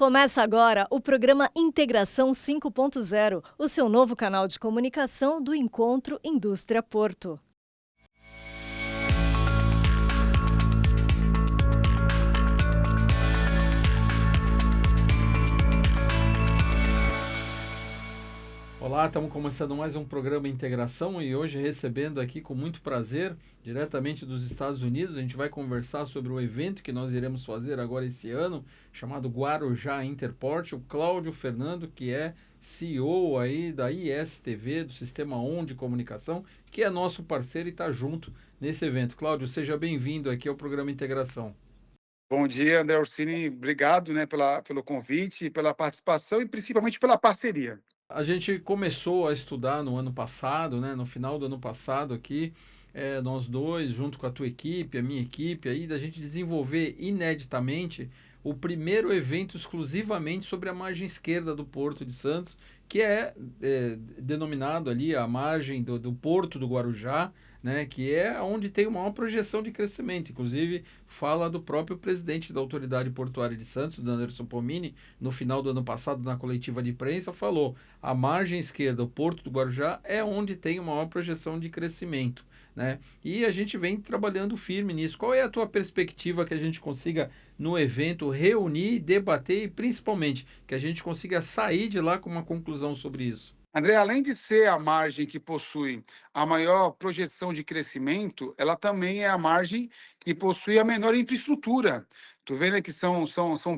Começa agora o programa Integração 5.0, o seu novo canal de comunicação do Encontro Indústria Porto. Olá, estamos começando mais um programa Integração e hoje recebendo aqui com muito prazer, diretamente dos Estados Unidos, a gente vai conversar sobre o evento que nós iremos fazer agora esse ano, chamado Guarujá Interport, o Cláudio Fernando, que é CEO aí da ISTV, do Sistema ON de Comunicação, que é nosso parceiro e está junto nesse evento. Cláudio, seja bem-vindo aqui ao programa Integração. Bom dia, André Orsini. Obrigado, pelo convite, pela participação e principalmente pela parceria. A gente começou a estudar no ano passado, né, no final do ano passado aqui, nós dois, junto com a tua equipe, a minha equipe, aí, da gente desenvolver ineditamente o primeiro evento exclusivamente sobre a margem esquerda do Porto de Santos, que é denominado ali a margem do Porto do Guarujá, né, que é onde tem uma maior projeção de crescimento. Inclusive, fala do próprio presidente da Autoridade Portuária de Santos, do Anderson Pomini, no final do ano passado, na coletiva de imprensa, falou: a margem esquerda, o Porto do Guarujá, é onde tem uma maior projeção de crescimento, né? E a gente vem trabalhando firme nisso. Qual é a tua perspectiva que a gente consiga, no evento, reunir, debater e, principalmente, que a gente consiga sair de lá com uma conclusão sobre isso? André, além de ser a margem que possui a maior projeção de crescimento, ela também é a margem que possui a menor infraestrutura. Tu vê, né, que são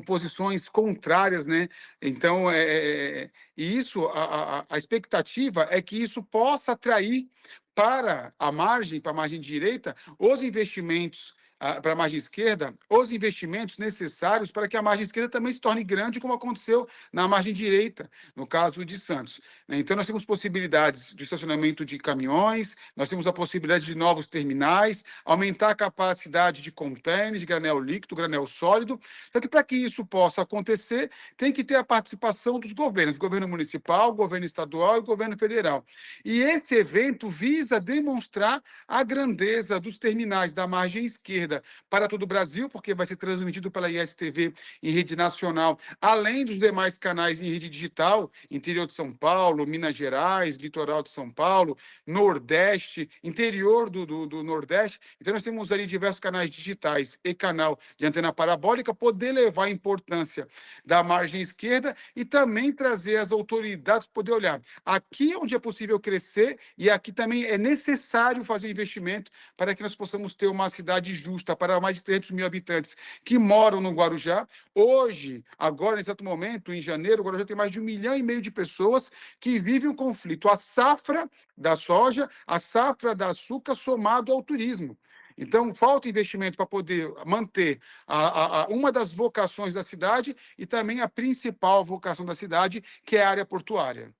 posições contrárias, né? Então, e isso, a expectativa é que isso possa atrair para a margem direita, os investimentos para a margem esquerda, os investimentos necessários para que a margem esquerda também se torne grande, como aconteceu na margem direita, no caso de Santos. Então, nós temos possibilidades de estacionamento de caminhões, nós temos a possibilidade de novos terminais, aumentar a capacidade de contêineres, de granel líquido, granel sólido. Só que, para que isso possa acontecer, tem que ter a participação dos governos, governo municipal, governo estadual e governo federal. E esse evento visa demonstrar a grandeza dos terminais da margem esquerda para todo o Brasil, porque vai ser transmitido pela ISTV em rede nacional, além dos demais canais em rede digital, interior de São Paulo, Minas Gerais, litoral de São Paulo, Nordeste, interior do Nordeste. Então, nós temos ali diversos canais digitais e canal de antena parabólica, poder levar a importância da margem esquerda e também trazer as autoridades para poder olhar. Aqui é onde é possível crescer e aqui também é necessário fazer um investimento para que nós possamos ter uma cidade justa para mais de 300 mil habitantes que moram no Guarujá. Hoje, agora, nesse exato momento, em janeiro, o Guarujá tem mais de 1,5 milhão de pessoas que vivem um conflito. A safra da soja, a safra da açúcar, somado ao turismo. Então, falta investimento para poder manter uma das vocações da cidade e também a principal vocação da cidade, que é a área portuária.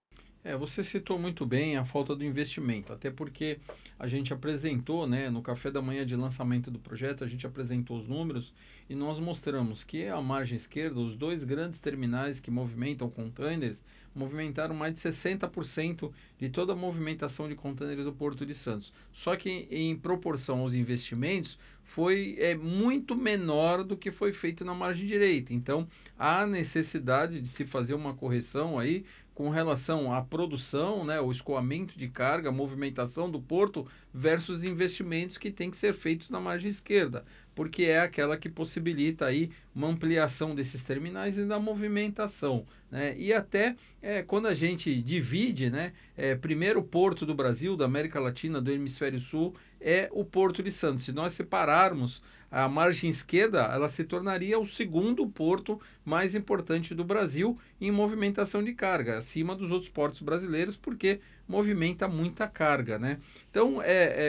Você citou muito bem a falta do investimento, até porque a gente apresentou, né, no café da manhã de lançamento do projeto, a gente apresentou os números e nós mostramos que a margem esquerda, os dois grandes terminais que movimentam containers, movimentaram mais de 60% de toda a movimentação de containers do Porto de Santos. Só que em proporção aos investimentos, foi muito menor do que foi feito na margem direita. Então, há necessidade de se fazer uma correção aí com relação à produção, né, o escoamento de carga, a movimentação do porto versus investimentos que têm que ser feitos na margem esquerda, porque é aquela que possibilita aí uma ampliação desses terminais e da movimentação, né? E até quando a gente divide, né, primeiro porto do Brasil, da América Latina, do Hemisfério Sul, é o Porto de Santos. Se nós separarmos a margem esquerda, ela se tornaria o segundo porto mais importante do Brasil em movimentação de carga, acima dos outros portos brasileiros, porque movimenta muita carga, né? Então,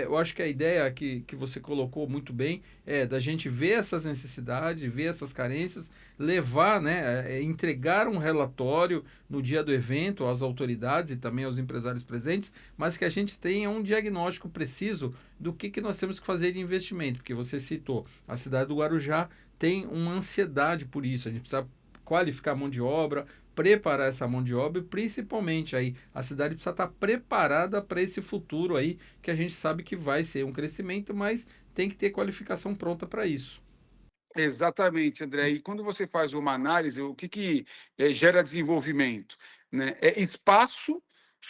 eu acho que a ideia que você colocou muito bem é da gente ver essas necessidades, ver essas carências, levar, né, entregar um relatório no dia do evento às autoridades e também aos empresários presentes, mas que a gente tenha um diagnóstico preciso do que nós temos que fazer de investimento, porque você citou, a cidade do Guarujá tem uma ansiedade por isso, a gente precisa qualificar a mão de obra, preparar essa mão de obra e principalmente aí a cidade precisa estar preparada para esse futuro aí que a gente sabe que vai ser um crescimento, mas tem que ter qualificação pronta para isso. Exatamente, André. E quando você faz uma análise, o que gera desenvolvimento? Né? É espaço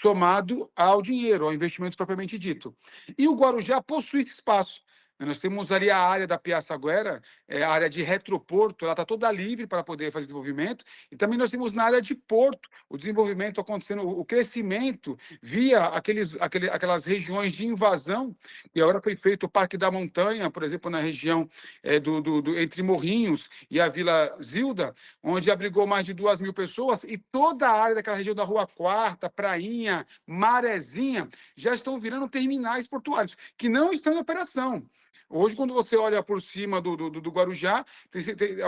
somado ao dinheiro, ao investimento propriamente dito. E o Guarujá possui esse espaço. Nós temos ali a área da Piaçaguera, a área de retroporto, ela está toda livre para poder fazer desenvolvimento. E também nós temos na área de porto o desenvolvimento acontecendo, o crescimento via aquelas regiões de invasão. E agora foi feito o Parque da Montanha, por exemplo, na região entre Morrinhos e a Vila Zilda, onde abrigou mais de 2.000 pessoas, e toda a área daquela região da Rua Quarta, Prainha, Marezinha, já estão virando terminais portuários, que não estão em operação. Hoje, quando você olha por cima do Guarujá,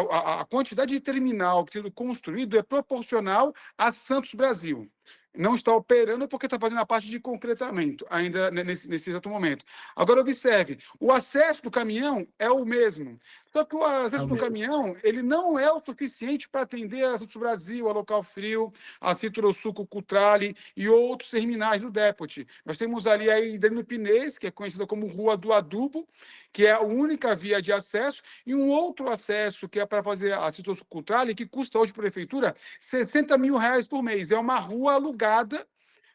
a quantidade de terminal que está sendo construído é proporcional a Santos Brasil. Não está operando porque está fazendo a parte de concretamento, ainda nesse exato momento. Agora, observe, o acesso do caminhão é o mesmo. Só que o acesso do caminhão ele não é o suficiente para atender a Santos Brasil, a Local Frio, a Citrosuco Cutrale e outros terminais do Depot. Nós temos ali a Hidrino Pinês, que é conhecida como Rua do Adubo, que é a única via de acesso, e um outro acesso que é para fazer a Citrosuco Cutrale, que custa hoje, prefeitura, R$60 mil por mês. É uma rua alugada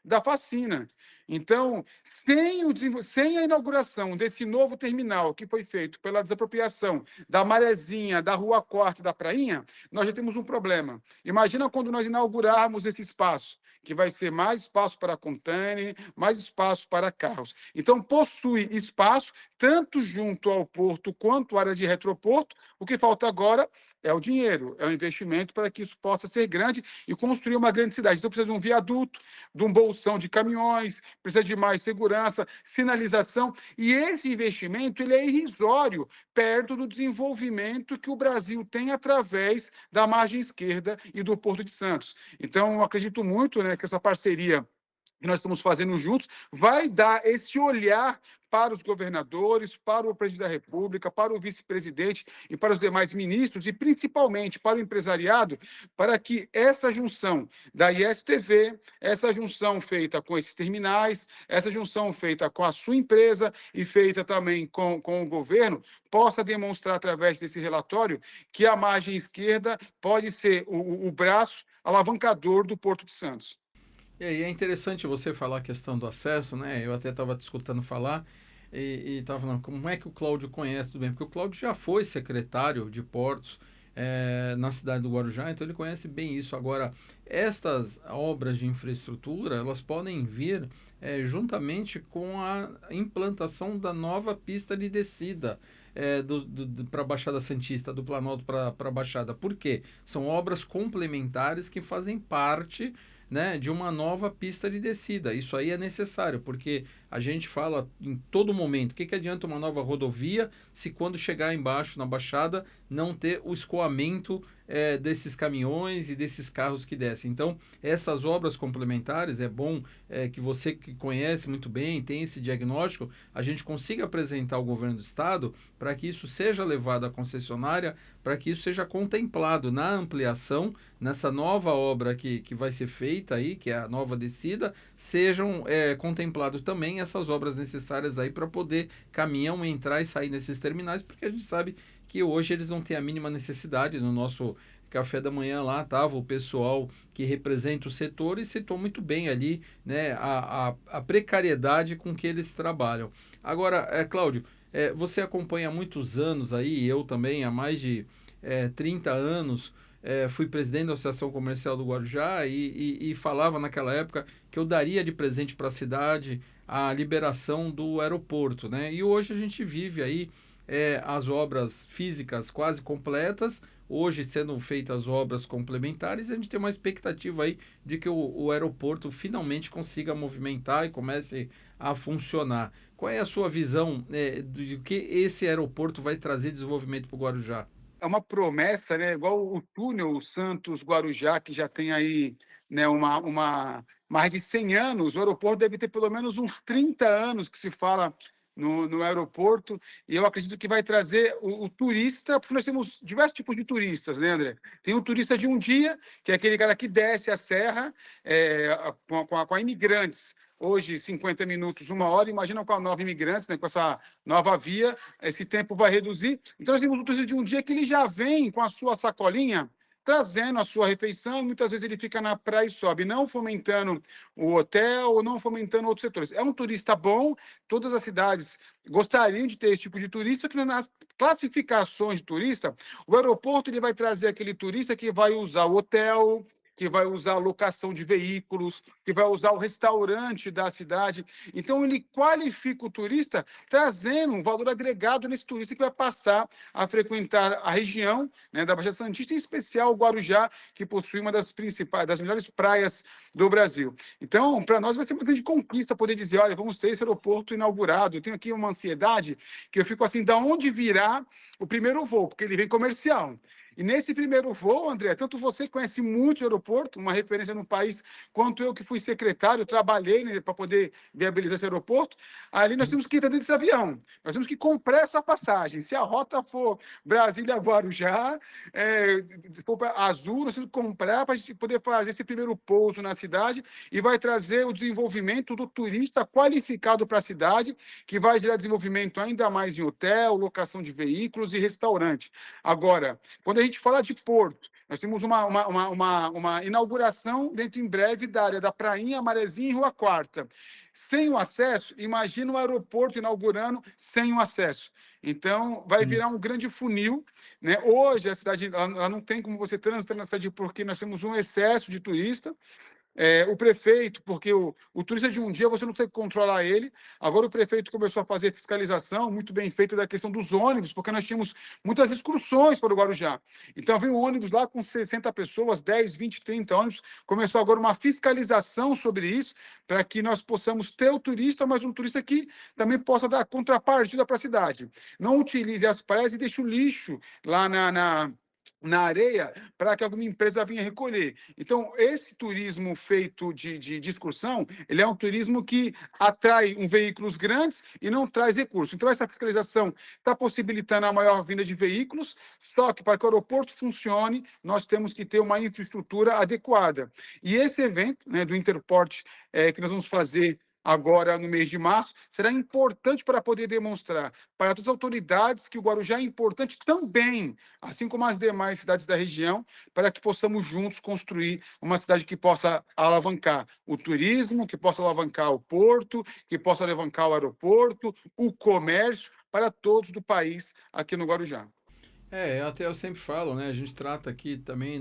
da Facina. Então, sem a inauguração desse novo terminal que foi feito pela desapropriação da Marezinha, da Rua Quarta e da Prainha, nós já temos um problema. Imagina quando nós inaugurarmos esse espaço, que vai ser mais espaço para container, mais espaço para carros. Então, possui espaço tanto junto ao porto quanto à área de retroporto. O que falta agora é o dinheiro, é o investimento para que isso possa ser grande e construir uma grande cidade. Então, precisa de um viaduto, de um bolsão de caminhões, precisa de mais segurança, sinalização, e esse investimento ele é irrisório perto do desenvolvimento que o Brasil tem através da margem esquerda e do Porto de Santos. Então, eu acredito muito, né, que essa parceria que nós estamos fazendo juntos vai dar esse olhar para os governadores, para o presidente da República, para o vice-presidente e para os demais ministros, e principalmente para o empresariado, para que essa junção da ISTV, essa junção feita com esses terminais, essa junção feita com a sua empresa e feita também com o governo, possa demonstrar, através desse relatório, que a margem esquerda pode ser o braço alavancador do Porto de Santos. E aí é interessante você falar a questão do acesso, né? Eu até estava te escutando falar e estava falando como é que o Cláudio conhece tudo bem, porque o Cláudio já foi secretário de portos na cidade do Guarujá, então ele conhece bem isso. Agora, estas obras de infraestrutura, elas podem vir juntamente com a implantação da nova pista de descida para a Baixada Santista, do Planalto para a Baixada. Por quê? São obras complementares que fazem parte, né, de uma nova pista de descida. Isso aí é necessário, porque a gente fala em todo momento, o que adianta uma nova rodovia se quando chegar embaixo na Baixada não ter o escoamento desses caminhões e desses carros que descem. Então, essas obras complementares, é bom que você que conhece muito bem, tem esse diagnóstico, a gente consiga apresentar ao governo do estado para que isso seja levado à concessionária, para que isso seja contemplado na ampliação, nessa nova obra que vai ser feita aí, que é a nova descida, sejam contemplados também essas obras necessárias aí para poder caminhão entrar e sair nesses terminais, porque a gente sabe que hoje eles não têm a mínima necessidade. No nosso café da manhã lá estava o pessoal que representa o setor e citou muito bem ali, né, a precariedade com que eles trabalham. Agora, Cláudio, você acompanha há muitos anos aí, eu também há mais de 30 anos, fui presidente da Associação Comercial do Guarujá e falava naquela época que eu daria de presente para a cidade a liberação do aeroporto, né? E hoje a gente vive aí as obras físicas quase completas, hoje sendo feitas obras complementares, e a gente tem uma expectativa aí de que o aeroporto finalmente consiga movimentar e comece a funcionar. Qual é a sua visão de que esse aeroporto vai trazer desenvolvimento para o Guarujá? É uma promessa, né? Igual o túnel Santos-Guarujá, que já tem aí, né, mais de 100 anos. O aeroporto deve ter pelo menos uns 30 anos que se fala no aeroporto, e eu acredito que vai trazer o turista, porque nós temos diversos tipos de turistas, né, André? Tem o turista de um dia, que é aquele cara que desce a serra com a imigrantes, hoje 50 minutos, 1 hora. Imagina com a nova imigrantes, né, com essa nova via, esse tempo vai reduzir. Então, nós temos um turista de um dia que ele já vem com a sua sacolinha, trazendo a sua refeição, e muitas vezes ele fica na praia e sobe, não fomentando o hotel ou não fomentando outros setores. É um turista bom, todas as cidades gostariam de ter esse tipo de turista, que nas classificações de turista, o aeroporto ele vai trazer aquele turista que vai usar o hotel, que vai usar a locação de veículos, que vai usar o restaurante da cidade. Então, ele qualifica o turista, trazendo um valor agregado nesse turista que vai passar a frequentar a região, né, da Baixada Santista, em especial o Guarujá, que possui uma das principais, das melhores praias do Brasil. Então, para nós vai ser uma grande conquista poder dizer, olha, vamos ter esse aeroporto inaugurado. Eu tenho aqui uma ansiedade que eu fico assim, da onde virá o primeiro voo? Porque ele vem comercial. E nesse primeiro voo, André, tanto você que conhece muito o aeroporto, uma referência no país, quanto eu que fui secretário, trabalhei, né, para poder viabilizar esse aeroporto, ali nós temos que entrar dentro desse avião. Nós temos que comprar essa passagem. Se a rota for Brasília-Guarujá, se for azul, nós temos que comprar para a gente poder fazer esse primeiro pouso na cidade e vai trazer o desenvolvimento do turista qualificado para a cidade, que vai gerar desenvolvimento ainda mais em hotel, locação de veículos e restaurante. Agora, quando a gente fala de porto, nós temos uma inauguração dentro em breve da área da Prainha, Marezinha e Rua Quarta. Sem o acesso, imagina o aeroporto inaugurando sem o acesso. Então, vai virar um grande funil, né? Hoje, a cidade ela não tem como você transitar na cidade porque nós temos um excesso de turista. O prefeito, porque o turista de um dia você não tem que controlar ele. Agora o prefeito começou a fazer fiscalização muito bem feita da questão dos ônibus, porque nós tínhamos muitas excursões para o Guarujá. Então veio um ônibus lá com 60 pessoas, 10, 20, 30 ônibus. Começou agora uma fiscalização sobre isso, para que nós possamos ter o turista, mas um turista que também possa dar contrapartida para a cidade. Não utilize as praias e deixe o lixo lá na areia para que alguma empresa venha recolher. Então, esse turismo feito de excursão, ele é um turismo que atrai veículos grandes e não traz recursos. Então, essa fiscalização está possibilitando a maior vinda de veículos, só que para que o aeroporto funcione, nós temos que ter uma infraestrutura adequada. E esse evento, né, do Interport, que nós vamos fazer agora no mês de março, será importante para poder demonstrar para todas as autoridades que o Guarujá é importante também, assim como as demais cidades da região, para que possamos juntos construir uma cidade que possa alavancar o turismo, que possa alavancar o porto, que possa alavancar o aeroporto, o comércio, para todos do país aqui no Guarujá. Até eu sempre falo, né? A gente trata aqui também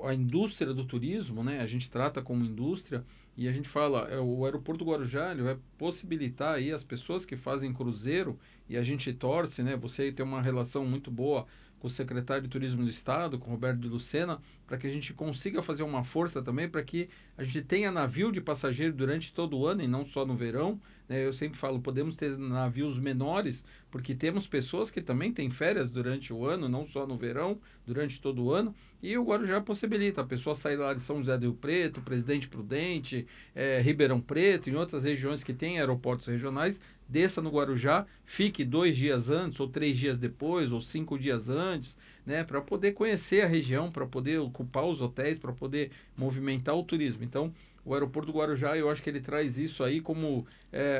a indústria do turismo, né? A gente trata como indústria e a gente fala, o aeroporto do Guarujá ele vai possibilitar aí as pessoas que fazem cruzeiro e a gente torce, né? Você tem uma relação muito boa com o secretário de Turismo do Estado, com o Roberto de Lucena, para que a gente consiga fazer uma força também para que a gente tenha navio de passageiro durante todo o ano e não só no verão. Eu sempre falo, podemos ter navios menores, porque temos pessoas que também têm férias durante o ano, não só no verão, durante todo o ano, e o Guarujá possibilita a pessoa sair lá de São José do Rio Preto, Presidente Prudente, Ribeirão Preto, em outras regiões que têm aeroportos regionais, desça no Guarujá, fique 2 dias antes, ou 3 dias depois, ou 5 dias antes, né, para poder conhecer a região, para poder ocupar os hotéis, para poder movimentar o turismo. Então, o aeroporto do Guarujá, eu acho que ele traz isso aí como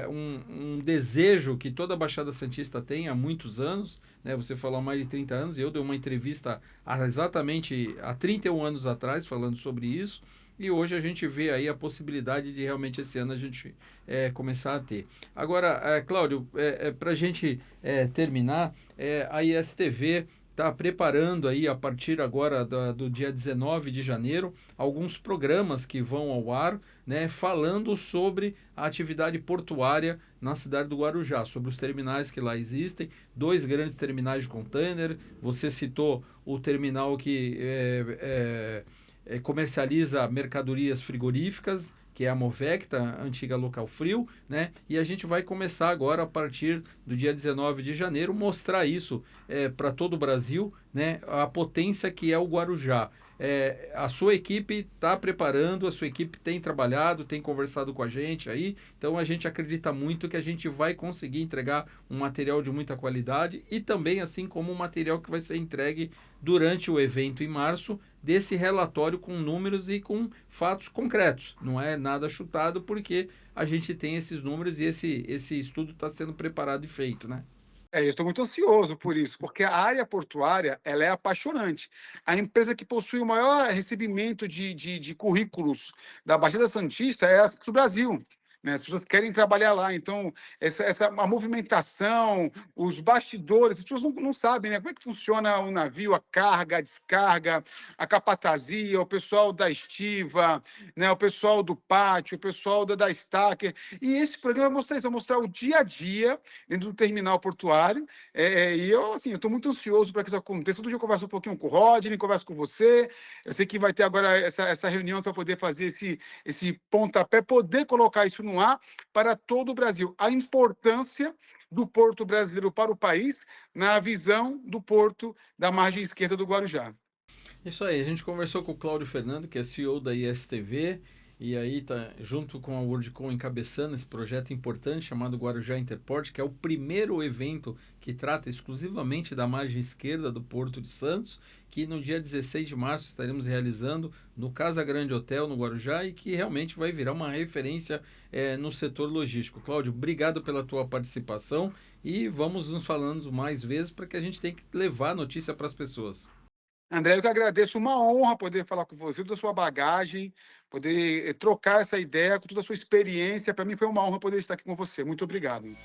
um desejo que toda a Baixada Santista tem há muitos anos, né? Você falou há mais de 30 anos, e eu dei uma entrevista exatamente há 31 anos atrás falando sobre isso, e hoje a gente vê aí a possibilidade de realmente esse ano a gente começar a ter. Agora, Cláudio, para a gente terminar, a ISTV está preparando aí, a partir agora do dia 19 de janeiro, alguns programas que vão ao ar, né, falando sobre a atividade portuária na cidade do Guarujá, sobre os terminais que lá existem, 2 grandes terminais de container. Você citou o terminal que comercializa mercadorias frigoríficas, que é a Movecta, a antiga Local Frio, né? E a gente vai começar agora, a partir do dia 19 de janeiro, mostrar isso para todo o Brasil, né, a potência que é o Guarujá. A sua equipe está preparando, a sua equipe tem trabalhado, tem conversado com a gente aí, então a gente acredita muito que a gente vai conseguir entregar um material de muita qualidade e também assim como um material que vai ser entregue durante o evento em março, desse relatório com números e com fatos concretos. Não é nada chutado porque a gente tem esses números e esse estudo está sendo preparado e feito, né? Eu estou muito ansioso por isso, porque a área portuária ela é apaixonante. A empresa que possui o maior recebimento de currículos da Baixada Santista é a do Brasil. Né? As pessoas querem trabalhar lá. Então, a movimentação, os bastidores, as pessoas não sabem, né? Como é que funciona o navio, a carga, a descarga, a capatazia, o pessoal da estiva, né? O pessoal do pátio, o pessoal da stacker. E esse programa vai mostrar isso, vai mostrar o dia a dia dentro do terminal portuário. E eu estou muito ansioso para que isso aconteça. Todo dia eu converso um pouquinho com o Rodney, converso com você. Eu sei que vai ter agora essa reunião para poder fazer esse pontapé, poder colocar isso no ar para todo o Brasil. A importância do porto brasileiro para o país na visão do porto da margem esquerda do Guarujá. Isso aí, a gente conversou com o Cláudio Fernando, que é CEO da ISTV, e aí está junto com a WorldCom encabeçando esse projeto importante chamado Guarujá Interport, que é o primeiro evento que trata exclusivamente da margem esquerda do Porto de Santos, que no dia 16 de março estaremos realizando no Casa Grande Hotel, no Guarujá, e que realmente vai virar uma referência no setor logístico. Cláudio, obrigado pela tua participação e vamos nos falando mais vezes para que a gente tenha que levar a notícia para as pessoas. André, eu que agradeço, uma honra poder falar com você, toda a sua bagagem, poder trocar essa ideia com toda a sua experiência. Para mim foi uma honra poder estar aqui com você. Muito obrigado.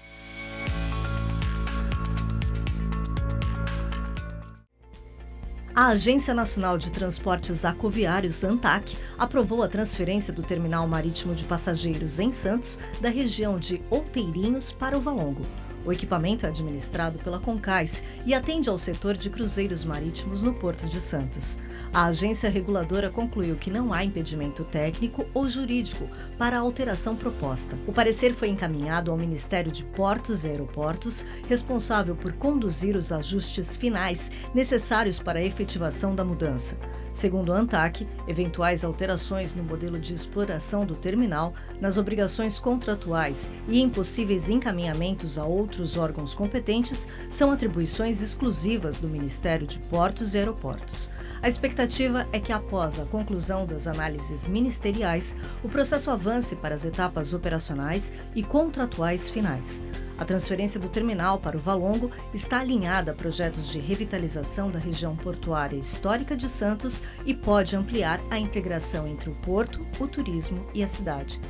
A Agência Nacional de Transportes Aquaviários, ANTAQ, aprovou a transferência do terminal marítimo de passageiros em Santos da região de Outeirinhos para o Valongo. O equipamento é administrado pela Concais e atende ao setor de cruzeiros marítimos no Porto de Santos. A agência reguladora concluiu que não há impedimento técnico ou jurídico para a alteração proposta. O parecer foi encaminhado ao Ministério de Portos e Aeroportos, responsável por conduzir os ajustes finais necessários para a efetivação da mudança. Segundo a ANTAQ, eventuais alterações no modelo de exploração do terminal, nas obrigações contratuais e em possíveis encaminhamentos a outros órgãos competentes são atribuições exclusivas do Ministério de Portos e Aeroportos. A expectativa é que, após a conclusão das análises ministeriais, o processo avance para as etapas operacionais e contratuais finais. A transferência do terminal para o Valongo está alinhada a projetos de revitalização da região portuária histórica de Santos e pode ampliar a integração entre o porto, o turismo e a cidade.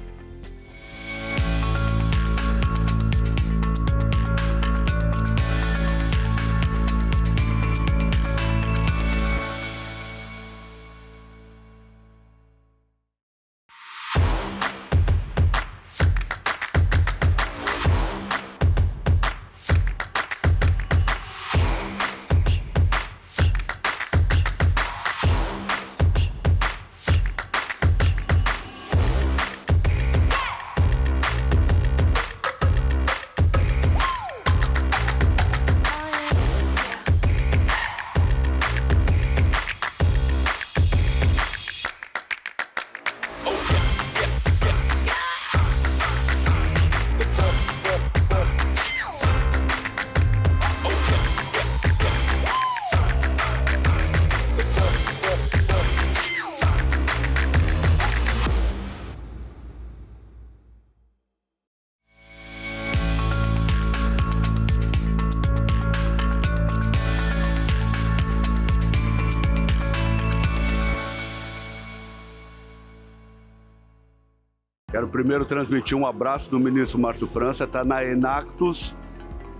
Quero primeiro transmitir um abraço do ministro Márcio França, está na Enactus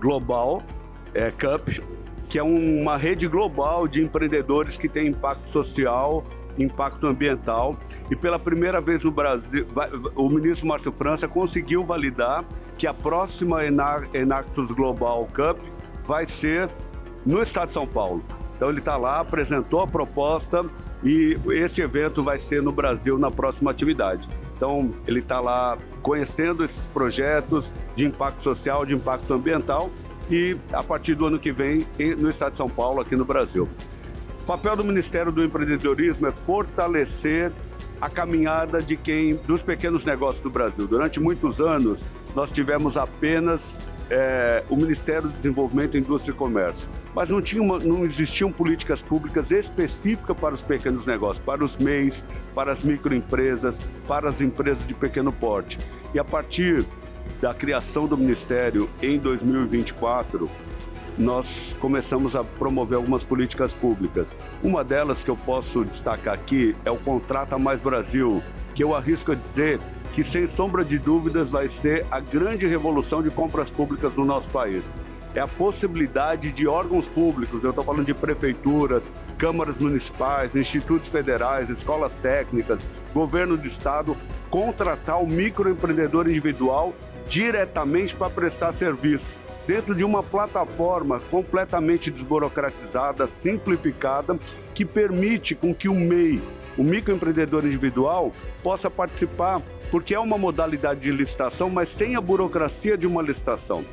Global Cup, que é uma rede global de empreendedores que tem impacto social, impacto ambiental. E pela primeira vez no Brasil, o ministro Márcio França conseguiu validar que a próxima Enactus Global Cup vai ser no estado de São Paulo. Então ele está lá, apresentou a proposta e esse evento vai ser no Brasil na próxima atividade. Então ele está lá conhecendo esses projetos de impacto social, de impacto ambiental e a partir do ano que vem no estado de São Paulo, aqui no Brasil. O papel do Ministério do Empreendedorismo é fortalecer a caminhada dos pequenos negócios do Brasil. Durante muitos anos, nós tivemos apenas o Ministério do Desenvolvimento, Indústria e Comércio, mas não existiam políticas públicas específicas para os pequenos negócios, para os MEIs, para as microempresas, para as empresas de pequeno porte. E a partir da criação do Ministério em 2024, nós começamos a promover algumas políticas públicas. Uma delas que eu posso destacar aqui é o Contrata Mais Brasil, que eu arrisco a dizer que, sem sombra de dúvidas, vai ser a grande revolução de compras públicas no nosso país. É a possibilidade de órgãos públicos, eu estou falando de prefeituras, câmaras municipais, institutos federais, escolas técnicas, governo do estado, contratar o microempreendedor individual diretamente para prestar serviço, dentro de uma plataforma completamente desburocratizada, simplificada, que permite com que o MEI, o microempreendedor individual, possa participar, porque é uma modalidade de licitação, mas sem a burocracia de uma licitação.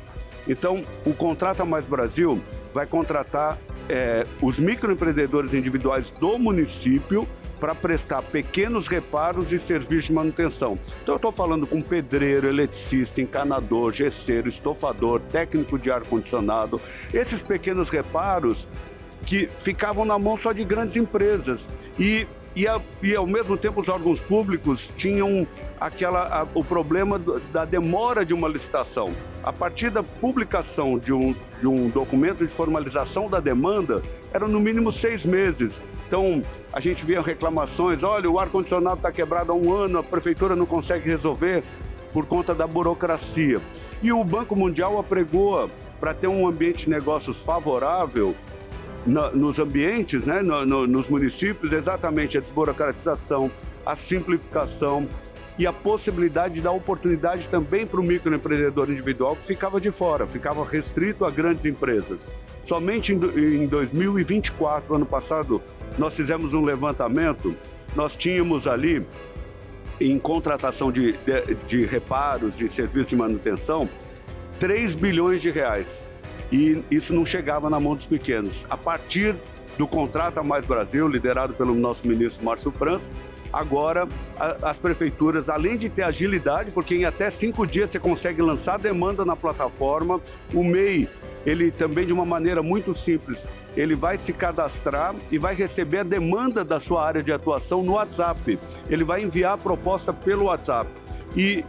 Então, o Contrata Mais Brasil vai contratar os microempreendedores individuais do município para prestar pequenos reparos e serviços de manutenção. Então, eu estou falando com pedreiro, eletricista, encanador, gesseiro, estofador, técnico de ar-condicionado. Esses pequenos reparos que ficavam na mão só de grandes empresas. E ao mesmo tempo, os órgãos públicos tinham o problema da demora de uma licitação. A partir da publicação de um documento de formalização da demanda, eram no mínimo 6 meses. Então, a gente via reclamações: olha, o ar-condicionado está quebrado há 1 ano, a prefeitura não consegue resolver por conta da burocracia. E o Banco Mundial apregoa, para ter um ambiente de negócios favorável nos ambientes, né, nos municípios, exatamente a desburocratização, a simplificação e a possibilidade de dar oportunidade também para o microempreendedor individual, que ficava de fora, ficava restrito a grandes empresas. Somente em 2024, ano passado, nós fizemos um levantamento, nós tínhamos ali, em contratação de reparos e serviços de manutenção, 3 bilhões de reais. E isso não chegava na mão dos pequenos. A partir do Contrata Mais Brasil, liderado pelo nosso ministro Márcio França, agora as prefeituras, além de ter agilidade, porque em até 5 dias você consegue lançar a demanda na plataforma, o MEI, ele também de uma maneira muito simples, ele vai se cadastrar e vai receber a demanda da sua área de atuação no WhatsApp. Ele vai enviar a proposta pelo WhatsApp. E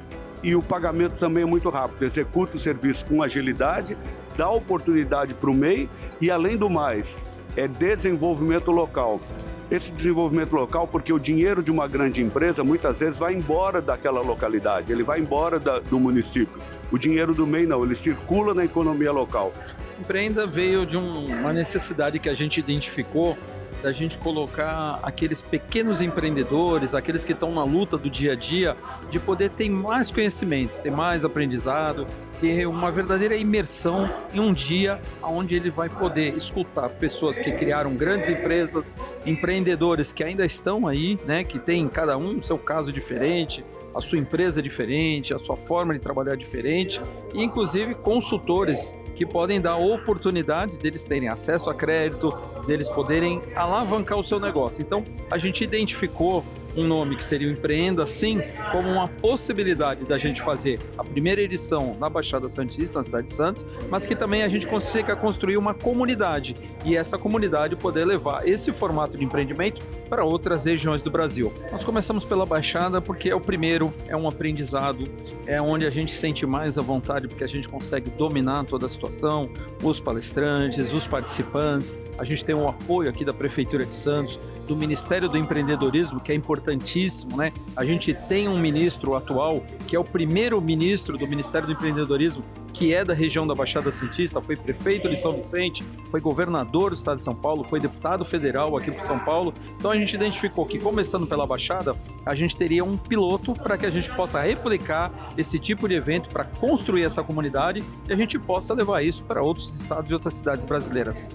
o pagamento também é muito rápido, executa o serviço com agilidade, dá oportunidade para o MEI e, além do mais, é desenvolvimento local. Esse desenvolvimento local, porque o dinheiro de uma grande empresa muitas vezes vai embora daquela localidade, ele vai embora do município. O dinheiro do MEI não, ele circula na economia local. Empreenda veio de uma necessidade que a gente identificou, da gente colocar aqueles pequenos empreendedores, aqueles que estão na luta do dia a dia, de poder ter mais conhecimento, ter mais aprendizado, ter uma verdadeira imersão em um dia onde ele vai poder escutar pessoas que criaram grandes empresas, empreendedores que ainda estão aí, né, que tem cada um o seu caso diferente, a sua empresa diferente, a sua forma de trabalhar diferente, e inclusive consultores que podem dar a oportunidade deles terem acesso a crédito, deles poderem alavancar o seu negócio. Então, a gente identificou um nome que seria o Empreenda Sim, como uma possibilidade da gente fazer a primeira edição na Baixada Santista, na cidade de Santos, mas que também a gente consiga construir uma comunidade e essa comunidade poder levar esse formato de empreendimento para outras regiões do Brasil. Nós começamos pela Baixada porque é o primeiro, é um aprendizado, é onde a gente sente mais à vontade, porque a gente consegue dominar toda a situação, os palestrantes, os participantes, a gente tem o apoio aqui da Prefeitura de Santos, do Ministério do Empreendedorismo, que é importantíssimo, né? A gente tem um ministro atual, que é o primeiro ministro do Ministério do Empreendedorismo, que é da região da Baixada Santista, foi prefeito de São Vicente, foi governador do estado de São Paulo, foi deputado federal aqui para São Paulo. Então a gente identificou que, começando pela Baixada, a gente teria um piloto para que a gente possa replicar esse tipo de evento, para construir essa comunidade e a gente possa levar isso para outros estados e outras cidades brasileiras.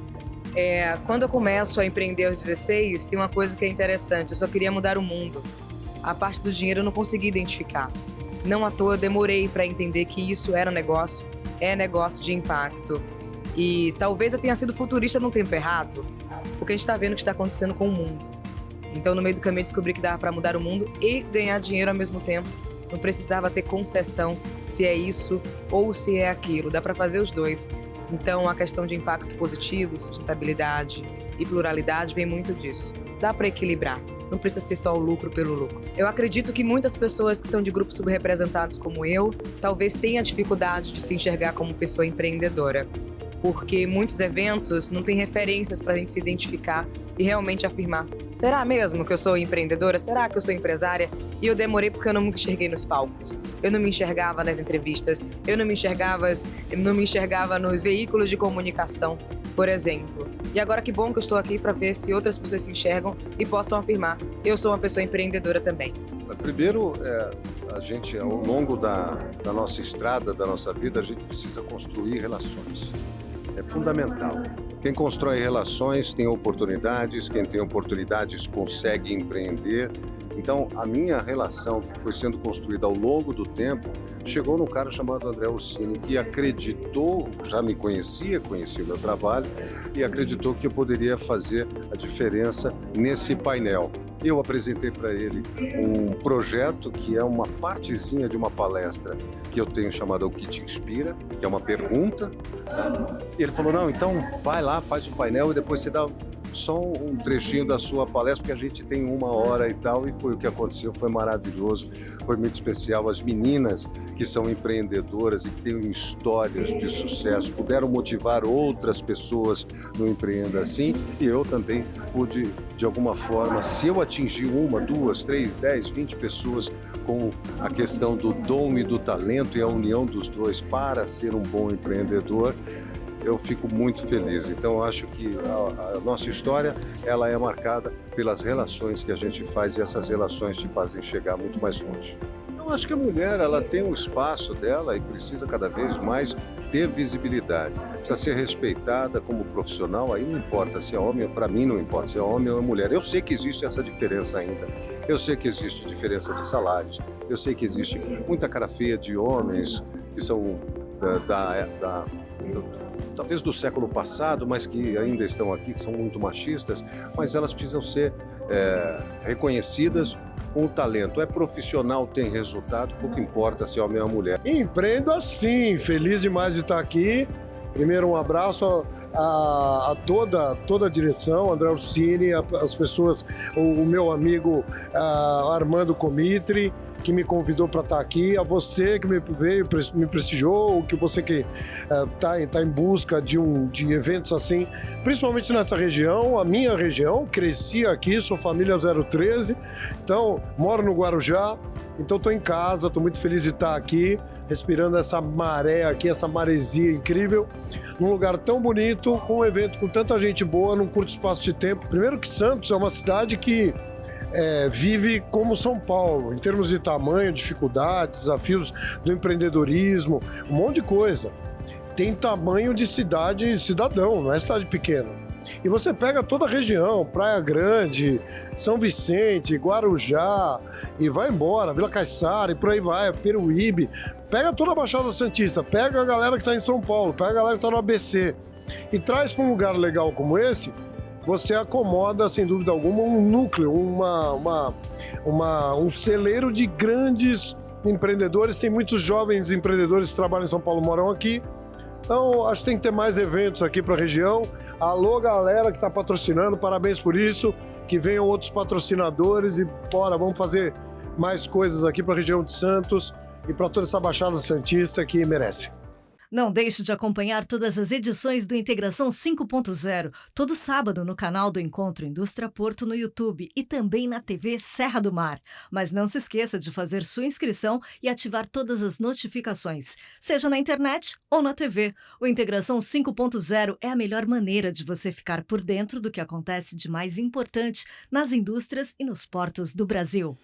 Quando eu começo a empreender aos 16, tem uma coisa que é interessante, eu só queria mudar o mundo. A parte do dinheiro eu não consegui identificar. Não à toa, eu demorei para entender que isso era um negócio. é negócio de impacto. E talvez eu tenha sido futurista num tempo errado, porque a gente está vendo o que está acontecendo com o mundo. Então, no meio do caminho, eu descobri que dava para mudar o mundo e ganhar dinheiro ao mesmo tempo. Não precisava ter concessão se é isso ou se é aquilo. Dá para fazer os dois. Então, a questão de impacto positivo, sustentabilidade e pluralidade vem muito disso. Dá para equilibrar. Não precisa ser só o lucro pelo lucro. Eu acredito que muitas pessoas que são de grupos subrepresentados como eu, talvez tenham dificuldade de se enxergar como pessoa empreendedora. Porque muitos eventos não têm referências para a gente se identificar e realmente afirmar: será mesmo que eu sou empreendedora? Será que eu sou empresária? E eu demorei porque eu não me enxerguei nos palcos. Eu não me enxergava nas entrevistas. Eu não me enxergava nos veículos de comunicação, por exemplo. E agora que bom que eu estou aqui para ver se outras pessoas se enxergam e possam afirmar: eu sou uma pessoa empreendedora também. Primeiro, a gente, ao longo da nossa estrada, da nossa vida, a gente precisa construir relações. É fundamental. Quem constrói relações tem oportunidades, quem tem oportunidades consegue empreender. Então, a minha relação, que foi sendo construída ao longo do tempo, chegou num cara chamado André Orsini, que acreditou, já me conhecia o meu trabalho, e acreditou que eu poderia fazer a diferença nesse painel. Eu apresentei para ele um projeto que é uma partezinha de uma palestra que eu tenho chamada O Que Te Inspira, que é uma pergunta. E ele falou: não, então vai lá, faz o painel e depois você dá só um trechinho da sua palestra, porque a gente tem 1 hora e tal. E foi o que aconteceu, foi maravilhoso, foi muito especial. As meninas que são empreendedoras e que têm histórias de sucesso puderam motivar outras pessoas no Empreenda Assim, e eu também pude, de alguma forma, se eu atingir 1, 2, 3, 10, 20 pessoas com a questão do dom e do talento e a união dos dois para ser um bom empreendedor, eu fico muito feliz. Então, eu acho que a nossa história, ela é marcada pelas relações que a gente faz, e essas relações te fazem chegar muito mais longe. Eu acho que a mulher, ela tem um espaço dela e precisa cada vez mais ter visibilidade. Precisa ser respeitada como profissional, aí não importa se é homem, para mim não importa se é homem ou é mulher. Eu sei que existe essa diferença ainda. Eu sei que existe diferença de salários. Eu sei que existe muita cara feia de homens que são talvez do século passado, mas que ainda estão aqui, que são muito machistas, mas elas precisam ser reconhecidas com o talento. É profissional, tem resultado, pouco importa se é homem ou mulher. Empreendo Assim, feliz demais de estar aqui. Primeiro, um abraço a toda a direção, André Orsini, as pessoas, o meu amigo Armando Comitri, que me convidou para estar aqui, a você que me prestigiou, que você que tá em busca de eventos assim, principalmente nessa região, a minha região, cresci aqui, sou família 013, então moro no Guarujá, então estou em casa, estou muito feliz de estar aqui, respirando essa maré aqui, essa maresia incrível, num lugar tão bonito, com um evento com tanta gente boa, num curto espaço de tempo. Primeiro que Santos é uma cidade que vive como São Paulo, em termos de tamanho, dificuldades, desafios do empreendedorismo, um monte de coisa. Tem tamanho de cidade cidadão, não é cidade pequena. E você pega toda a região, Praia Grande, São Vicente, Guarujá, e vai embora, Vila Caiçara, e por aí vai, Peruíbe. Pega toda a Baixada Santista, pega a galera que está em São Paulo, pega a galera que está no ABC, e traz para um lugar legal como esse. Você acomoda, sem dúvida alguma, um núcleo, um celeiro de grandes empreendedores. Tem muitos jovens empreendedores que trabalham em São Paulo, moram aqui. Então, acho que tem que ter mais eventos aqui para a região. Alô, galera que está patrocinando, parabéns por isso. Que venham outros patrocinadores e bora, vamos fazer mais coisas aqui para a região de Santos e para toda essa Baixada Santista que merece. Não deixe de acompanhar todas as edições do Integração 5.0, todo sábado no canal do Encontro Indústria Porto no YouTube e também na TV Serra do Mar. Mas não se esqueça de fazer sua inscrição e ativar todas as notificações, seja na internet ou na TV. O Integração 5.0 é a melhor maneira de você ficar por dentro do que acontece de mais importante nas indústrias e nos portos do Brasil.